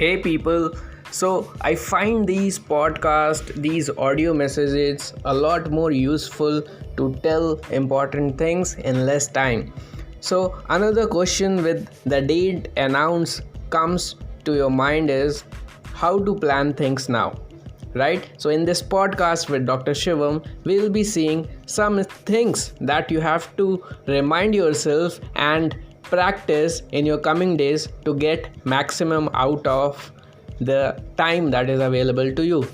Hey people, so I find these podcasts, these audio messages a lot more useful to tell important things in less time. So another question with the date announced comes to your mind is how to plan things now, right? So in this podcast with Dr. Shivaam, we will be seeing some things that you have to remind yourself and practice in your coming days to get maximum out of the time that is available to you.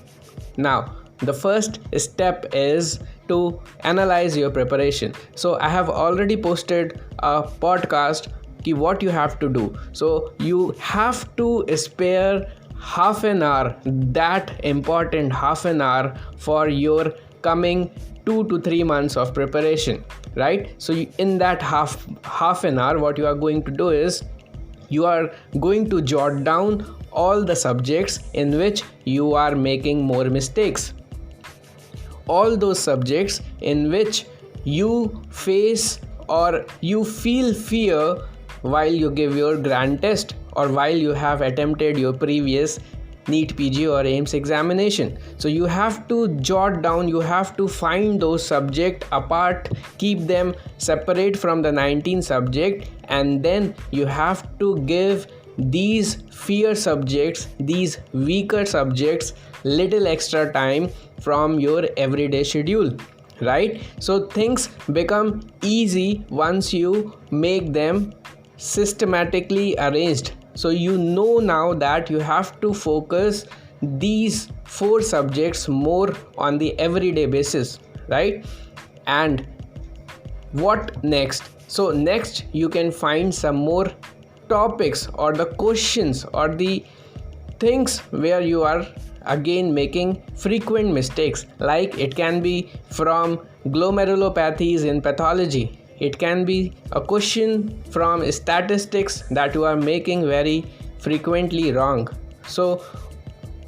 Now, the first step is to analyze your preparation. So I have already posted a podcast what you have to do. So you have to spare half an hour, that important half an hour for your coming 2 to 3 months of preparation, right? So in that half an hour, what you are going to do is you are going to jot down all the subjects in which you are making more mistakes, all those subjects in which you face or you feel fear while you give your grand test or while you have attempted your previous NeetPg or AIMS examination. So you have to jot down, you have to find those subjects apart, keep them separate from the 19 subject, and then you have to give these fear subjects, these weaker subjects, little extra time from your everyday schedule, right? So things become easy once you make them systematically arranged. So you know now that you have to focus these 4 subjects more on the everyday basis, right? And what next? So next you can find some more topics or the questions or the things where you are again making frequent mistakes, like it can be from glomerulopathies in pathology. It can be a question from statistics that you are making very frequently wrong. So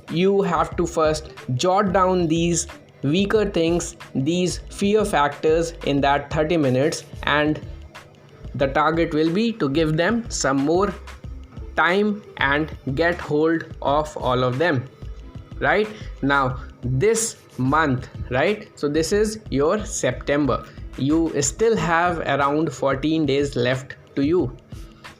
you have to first jot down these weaker things, these fear factors in that 30 minutes, and the target will be to give them some more time and get hold of all of them, right? Now this month, right? So this is your September. You still have around 14 days left to you.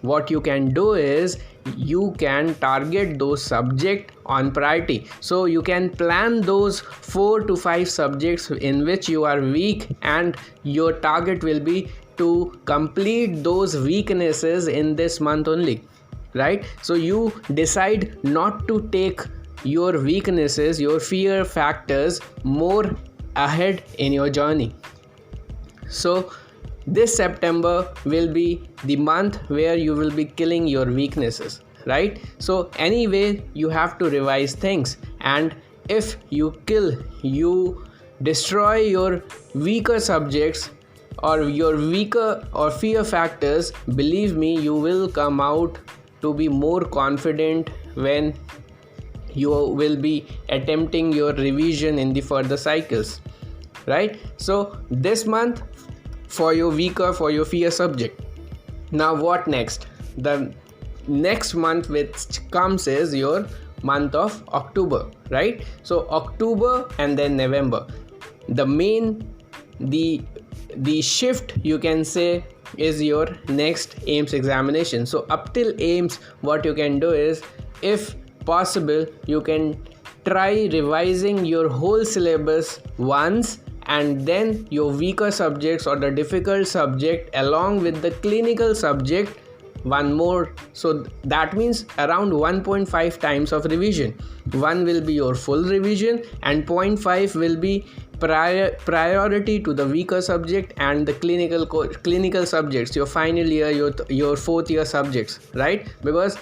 What you can do is you can target those subjects on priority. So you can plan those 4 to 5 subjects in which you are weak, and your target will be to complete those weaknesses in this month only, right? So you decide not to take your weaknesses, your fear factors more ahead in your journey. So this September will be the month where you will be killing your weaknesses, right? So anyway, you have to revise things, and if you destroy your weaker subjects or your weaker or fear factors, believe me, you will come out to be more confident when you will be attempting your revision in the further cycles, right? So this month for your fear subject. Now what next? The next month which comes is your month of October, right? So October and then November, the shift you can say is your next AIMS examination. So up till AIMS, what you can do is, if possible, you can try revising your whole syllabus once, and then your weaker subjects or the difficult subject along with the clinical subject one more. So that means around 1.5 times of revision. One will be your full revision and 0.5 will be priority to the weaker subject and the clinical subjects, your final year, your 4th year subjects, right? Because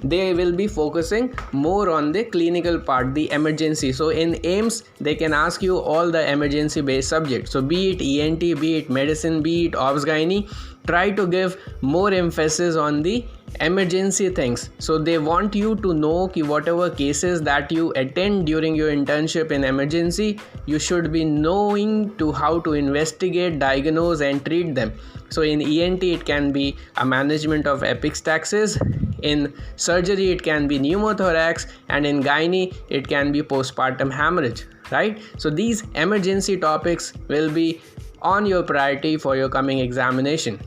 they will be focusing more on the clinical part, the emergency. So in AIMS, they can ask you all the emergency based subjects. So be it ENT, be it medicine, be it obs gynae, try to give more emphasis on the emergency things. So they want you to know whatever cases that you attend during your internship in emergency, you should be knowing to how to investigate, diagnose and treat them. So in ENT, it can be a management of epistaxis. In surgery it can be pneumothorax, and in gynae it can be postpartum hemorrhage, right? So these emergency topics will be on your priority for your coming examination.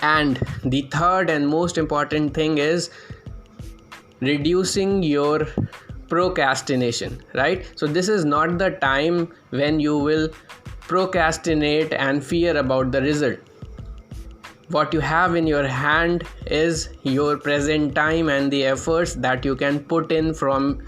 And the third and most important thing is reducing your procrastination, right? So this is not the time when you will procrastinate and fear about the result. What you have in your hand is your present time and the efforts that you can put in from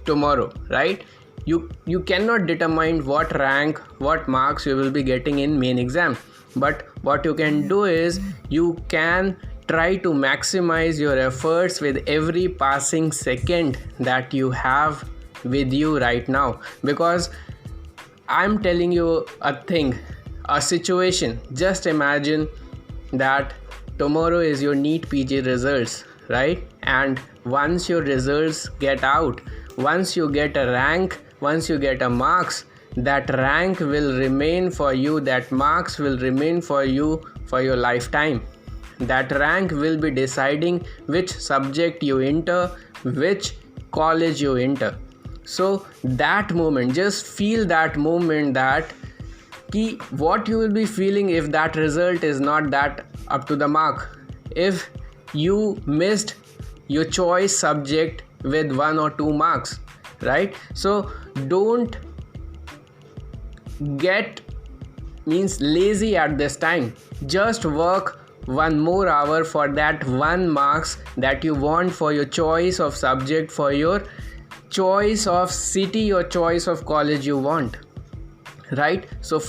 tomorrow, right? You cannot determine what rank, what marks you will be getting in main exam, but what you can do is you can try to maximize your efforts with every passing second that you have with you right now. Because I'm telling you a situation. Just imagine that tomorrow is your NeetPg results, right? And once your results get out, once you get a rank, once you get a marks, that rank will remain for you, that marks will remain for you for your lifetime. That rank will be deciding which subject you enter, which college you enter. So that moment, just feel that moment, that what you will be feeling if that result is not that up to the mark, if you missed your choice subject with 1 or 2 marks, right? So don't get lazy at this time. Just work 1 more hour for that 1 marks that you want for your choice of subject, for your choice of city or choice of college you want, right? So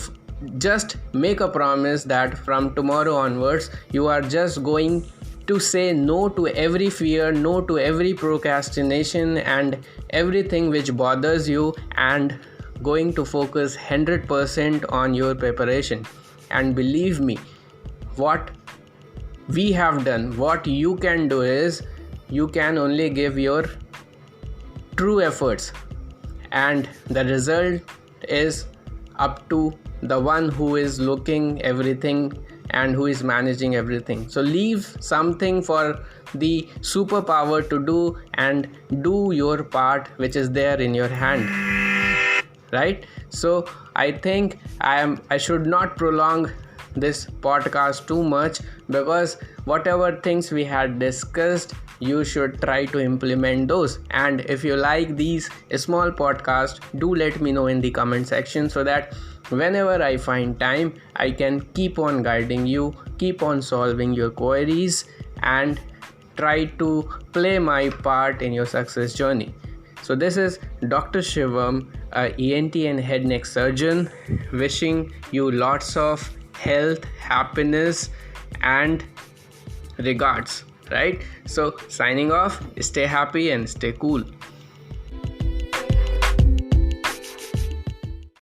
just make a promise that from tomorrow onwards you are just going to say no to every fear, no to every procrastination and everything which bothers you, and going to focus 100% on your preparation. And believe me, what we have done, what you can do is you can only give your true efforts, and the result is up to the one who is looking everything and who is managing everything. So leave something for the superpower to do, and do your part which is there in your hand, right? So I think I should not prolong this podcast too much, because whatever things we had discussed, you should try to implement those. And if you like these small podcasts, do let me know in the comment section, so that whenever I find time, I can keep on guiding you, keep on solving your queries, and try to play my part in your success journey. So this is Dr. Shivaam, a ENT and head neck surgeon, wishing you lots of health, happiness, and regards, right? So signing off, stay happy and stay cool.